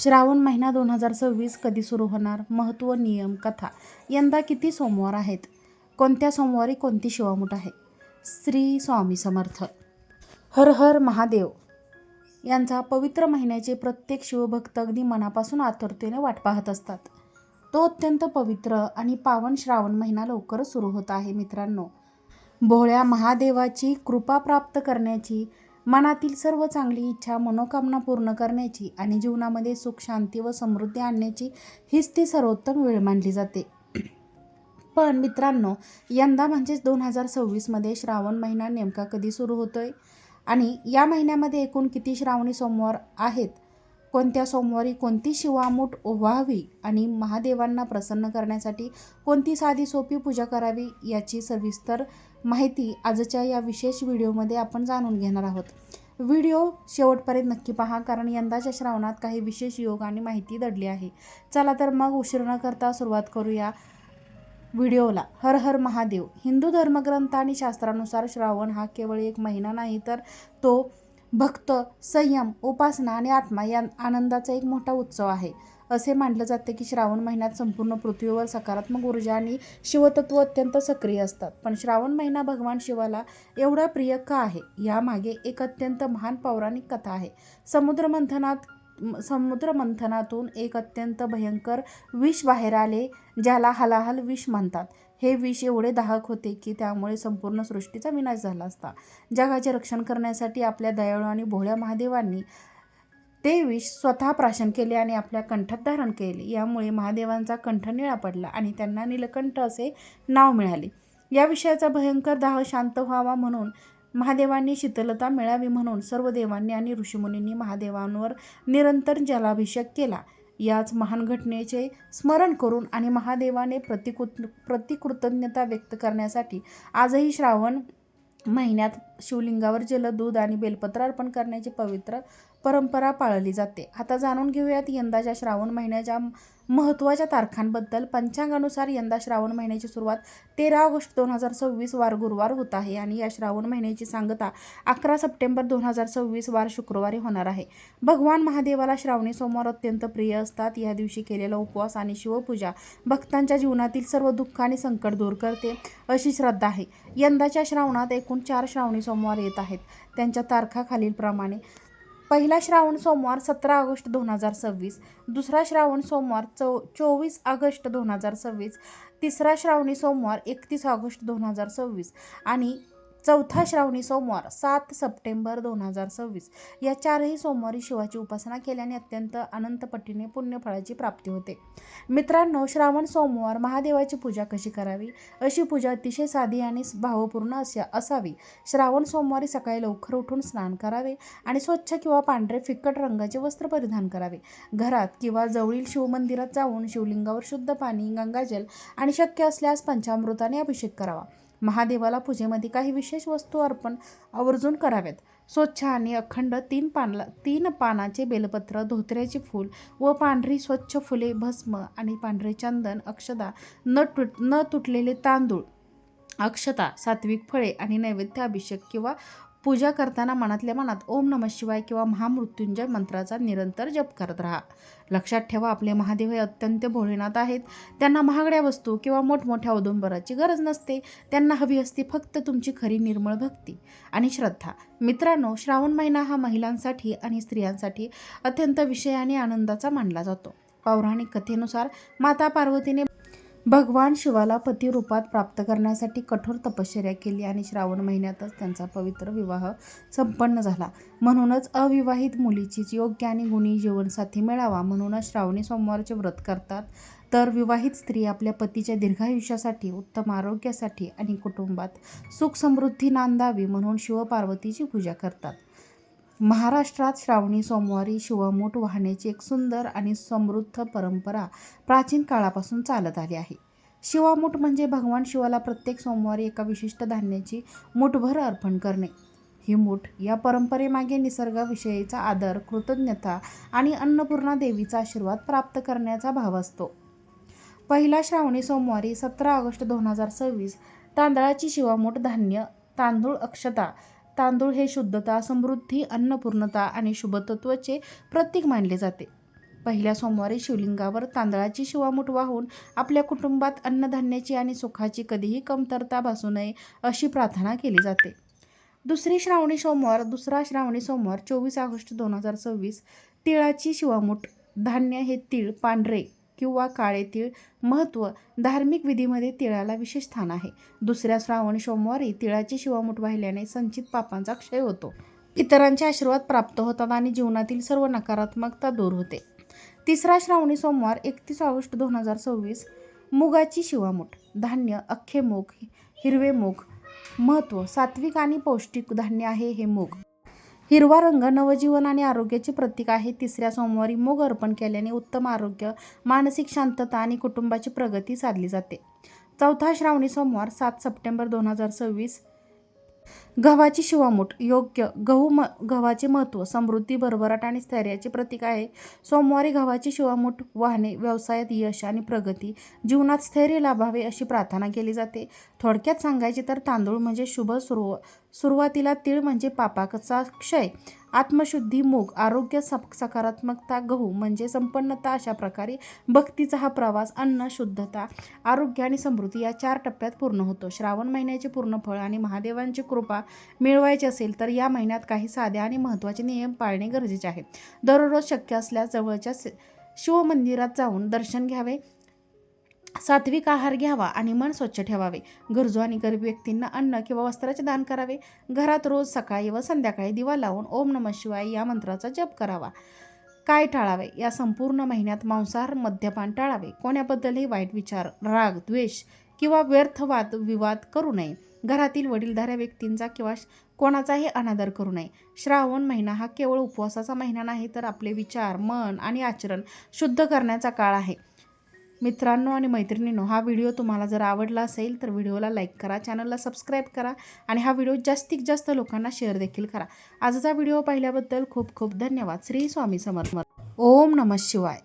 श्रावण महिना 2026 कधी सुरू होणार? महत्त्व, नियम, कथा. यंदा किती सोमवार आहेत? कोणत्या सोमवारी कोणती शिवामूठ आहे? श्री स्वामी समर्थ. हर हर महादेव. यांचा पवित्र महिन्याचे प्रत्येक शिवभक्त अगदी मनापासून आतुरतेने वाट पाहत असतात. तो अत्यंत पवित्र आणि पावन श्रावण महिना लवकरच सुरू होत आहे मित्रांनो. भोळ्या महादेवाची कृपा प्राप्त करण्याची, मनातील सर्व चांगली इच्छा मनोकामना पूर्ण करण्याची आणि जीवनामध्ये सुख, शांती व समृद्धी आणण्याची हीच ती सर्वोत्तम वेळ मानली जाते. पण मित्रांनो, यंदा म्हणजेच 2026मध्ये श्रावण महिना नेमका कधी सुरू होतोय आणि या महिन्यामध्ये एकूण किती श्रावणी सोमवार आहेत, कोणत्या सोमवारी कोणती शिवामूठ ओवाळावी आणि महादेवांना प्रसन्न करण्यासाठी कोणती साधी सोपी पूजा करावी, याची सविस्तर माहिती आजच्या या विशेष व्हिडिओमध्ये आपण जाणून घेणार आहोत. व्हिडिओ शेवटपर्यंत नक्की पहा, कारण यंदाच्या श्रावणात काही विशेष योग आणि माहिती दडली आहे. चला तर मग उशीर न करता सुरुवात करूया व्हिडिओला. हर हर महादेव. हिंदू धर्मग्रंथ आणि शास्त्रानुसार श्रावण हा केवळ एक महिना नाही, तर तो भक्त, संयम, उपासना आणि आत्मा या आनंदाचा एक मोठा उत्सव आहे. असे मानलं जाते की श्रावण महिन्यात संपूर्ण पृथ्वीवर सकारात्मक ऊर्जा आणि शिवतत्व अत्यंत सक्रिय असतात. पण श्रावण महिना भगवान शिवाला एवढा प्रिय का आहे, यामागे एक अत्यंत महान पौराणिक कथा आहे. समुद्रमंथनातून एक अत्यंत भयंकर विष बाहेर आले, ज्याला हलाहल विष म्हणतात. हे विष एवढे दाहक होते की त्यामुळे संपूर्ण सृष्टीचा विनाश झाला असता. जगाचे रक्षण करण्यासाठी आपल्या दयाळू आणि भोळ्या महादेवांनी ते विष स्वतः प्राशन केले आणि आपल्या कंठात धारण केले. यामुळे महादेवांचा कंठ निळा पडला आणि त्यांना नीलकंठ असे नाव मिळाले. या विषयाचा भयंकर दाह शांत व्हावा म्हणून, महादेवांनी शीतलता मिळावी म्हणून सर्व देवांनी आणि ऋषीमुनींनी महादेवांवर निरंतर जलाभिषेक केला. याच महान घटनेचे स्मरण करून आणि महादेवाने प्रतिकृतज्ञता व्यक्त करण्यासाठी आजही श्रावण महिन्यात शिवलिंगावर जल, दूध आणि बेलपत्र अर्पण करण्याची पवित्र परंपरा पाळली जाते. आता जाणून घेऊयात यंदाच्या श्रावण महिन्याच्या महत्त्वाच्या तारखांबद्दल. पंचांगानुसार यंदा श्रावण महिन्याची सुरुवात 13 ऑगस्ट 2026 वार गुरुवार होत आहे आणि या श्रावण महिन्याची सांगता 11 सप्टेंबर 2026 वार शुक्रवारी होणार आहे. भगवान महादेवाला श्रावणी सोमवार अत्यंत प्रिय असतात. या दिवशी केलेला उपवास आणि शिवपूजा भक्तांच्या जीवनातील सर्व दुःख आणि संकट दूर करते, अशी श्रद्धा आहे. यंदाच्या श्रावणात एकूण 4 श्रावणी सोमवार येत आहेत. त्यांच्या तारखा खालीलप्रमाणे. पहिला श्रावण सोमवार 17 ऑगस्ट 2026, दुसरा श्रावण सोमवार 24 ऑगस्ट 2026, तिसरा श्रावणी सोमवार 31 ऑगस्ट 2026 आणि चौथा श्रावणी सोमवार 7 सप्टेंबर 2026. या 4ही सोमवारी शिवाची उपासना केल्याने अत्यंत अनंत पटीने पुण्यफळाची प्राप्ती होते. मित्रांनो, श्रावण सोमवार महादेवाची पूजा कशी करावी? अशी पूजा अतिशय साधी आणि भावपूर्ण असावी. श्रावण सोमवारी सकाळी लवकर उठून स्नान करावे आणि स्वच्छ किंवा पांढरे फिकट रंगाचे वस्त्र परिधान करावे. घरात किंवा जवळील शिवमंदिरात जाऊन शिवलिंगावर शुद्ध पाणी, गंगाजल आणि शक्य असल्यास पंचामृताने अभिषेक करावा. महादेवाला पूजेमध्ये काही विशेष वस्तू अर्पण आवर्जून कराव्यात. स्वच्छ आणि अखंड 3 पानाचे बेलपत्र, धोत्र्याचे फूल व पांढरी स्वच्छ फुले, भस्म आणि पांढरे चंदन, अक्षता, न तुटलेले तांदूळ, अक्षता, सात्विक फळे आणि नैवेद्य अभिषेक किंवा पूजा करताना मनातल्या मनात ओम नमः शिवाय किंवा महामृत्युंजय मंत्राचा निरंतर जप करत राहा. लक्षात ठेवा, आपले महादेव हे अत्यंत भोलेनाथ आहेत. त्यांना महागड्या वस्तू किंवा मोठमोठ्या औदुंबराची गरज नसते. त्यांना हवी असते फक्त तुमची खरी निर्मळ भक्ती आणि श्रद्धा. मित्रांनो, श्रावण महिना हा महिलांसाठी आणि स्त्रियांसाठी अत्यंत विषय आणि आनंदाचा मानला जातो. पौराणिक कथेनुसार माता पार्वतीने भगवान शिवाला पती रूपात प्राप्त करण्यासाठी कठोर तपश्चर्या केली आणि श्रावण महिन्यातच त्यांचा पवित्र विवाह संपन्न झाला. म्हणूनच अविवाहित मुलीची योग्य आणि गुणी जीवनसाथी मिळावा म्हणूनच श्रावणी सोमवारचे व्रत करतात. तर विवाहित स्त्री आपल्या पतीच्या दीर्घायुष्यासाठी, उत्तम आरोग्यासाठी आणि कुटुंबात सुख समृद्धी नांदावी म्हणून शिवपार्वतीची पूजा करतात. महाराष्ट्रात श्रावणी सोमवारी शिवमूठ वाहण्याची एक सुंदर आणि समृद्ध परंपरा प्राचीन काळापासून चालत आली आहे. शिवामूठ म्हणजे भगवान शिवाला प्रत्येक सोमवारी एका विशिष्ट धान्याची मूठभर अर्पण करणे. ही मूठ या परंपरेमागे निसर्गाविषयीचा आदर, कृतज्ञता आणि अन्नपूर्णा देवीचा आशीर्वाद प्राप्त करण्याचा भाव असतो. पहिला श्रावणी सोमवारी 17 ऑगस्ट 2026 तांदळाची शिवामूठ धान्य, तांदूळ, अक्षता, तांदूळ हे शुद्धता, समृद्धी, अन्नपूर्णता आणि शुभतत्वाचे प्रतीक मानले जाते. पहिल्या सोमवारी शिवलिंगावर तांदळाची शिवामूठ वाहून आपल्या कुटुंबात अन्नधान्याची आणि सुखाची कधीही कमतरता भासू नये अशी प्रार्थना केली जाते. दुसरा श्रावणी सोमवार 24 ऑगस्ट 2026. तिळाची शिवामूठ. धान्य हे तीळ, पांढरे किंवा काळे तीळ. महत्त्व. धार्मिक विधीमध्ये तिळाला विशेष स्थान आहे. दुसऱ्या श्रावणी सोमवारी तिळाची शिवामूठ वाहिल्याने संचित पापांचा क्षय होतो, इतरांचे आशीर्वाद प्राप्त होतात आणि जीवनातील सर्व नकारात्मकता दूर होते. तिसरा श्रावणी सोमवार 31 ऑगस्ट 2026. मुगाची शिवामूठ. धान्य अख्खे मूग, हिरवे मूग. महत्त्व. सात्विक आणि पौष्टिक धान्य आहे हे मूग. हिरवा रंग नवजीवन आणि आरोग्याचे प्रतीक आहे. तिसऱ्या सोमवारी मूग अर्पण केल्याने उत्तम आरोग्य, मानसिक शांतता आणि कुटुंबाची प्रगती साधली जाते. चौथा श्रावणी सोमवार 7 सप्टेंबर 2026. गव्हाची शिवामूठ. योग्य. गव्हाचे महत्त्व. समृद्धी, भरभराट आणि स्थैर्याचे प्रतीक आहे. सोमवारी गव्हाची शिवामूठ वाहणे व्यवसायात यश आणि प्रगती, जीवनात स्थैर्य लाभावे अशी प्रार्थना केली जाते. थोडक्यात सांगायचे तर तांदूळ म्हणजे शुभ सुरुवातीला, तीळ म्हणजे पापाचा क्षय, आत्मशुद्धी, मूग आरोग्य, सकारात्मकता, गहू म्हणजे संपन्नता. अशा प्रकारे भक्तीचा हा प्रवास अन्न, शुद्धता, आरोग्य आणि समृद्धी या 4 टप्प्यात पूर्ण होतो. श्रावण महिन्याचे पूर्ण फळ आणि महादेवांची कृपा मिळवायची असेल तर या महिन्यात काही साधे आणि महत्त्वाचे नियम पाळणे गरजेचे आहे. दररोज शक्य असल्यास जवळच्या शिवमंदिरात जाऊन दर्शन घ्यावे, सात्विक आहार घ्यावा आणि मन स्वच्छ ठेवावे. गरजू आणि गरीब व्यक्तींना अन्न किंवा वस्त्राचे दान करावे. घरात रोज सकाळी व संध्याकाळी दिवा लावून ओम नमः शिवाय या मंत्राचा जप करावा. काय टाळावे? या संपूर्ण महिन्यात मांसाहार, मद्यपान टाळावे. कोणाबद्दलही वाईट विचार, राग, द्वेष किंवा व्यर्थ विवाद करू नये. घरातील वडीलधाऱ्या व्यक्तींचा किंवा कोणाचाही अनादर करू नये. श्रावण महिना हा केवळ उपवासाचा महिना नाही, तर आपले विचार, मन आणि आचरण शुद्ध करण्याचा काळ आहे. मित्रांनो आणि मैत्रिणींनो, हा व्हिडिओ तुम्हाला जर आवडला असेल तर व्हिडिओला लाईक करा, चॅनलला सबस्क्राईब करा आणि हा व्हिडिओ जास्तीत जास्त लोकांना शेअर देखील करा. आजचा व्हिडिओ पाहिल्याबद्दल खूप खूप धन्यवाद. श्री स्वामी समर्थ. ओम नमः शिवाय.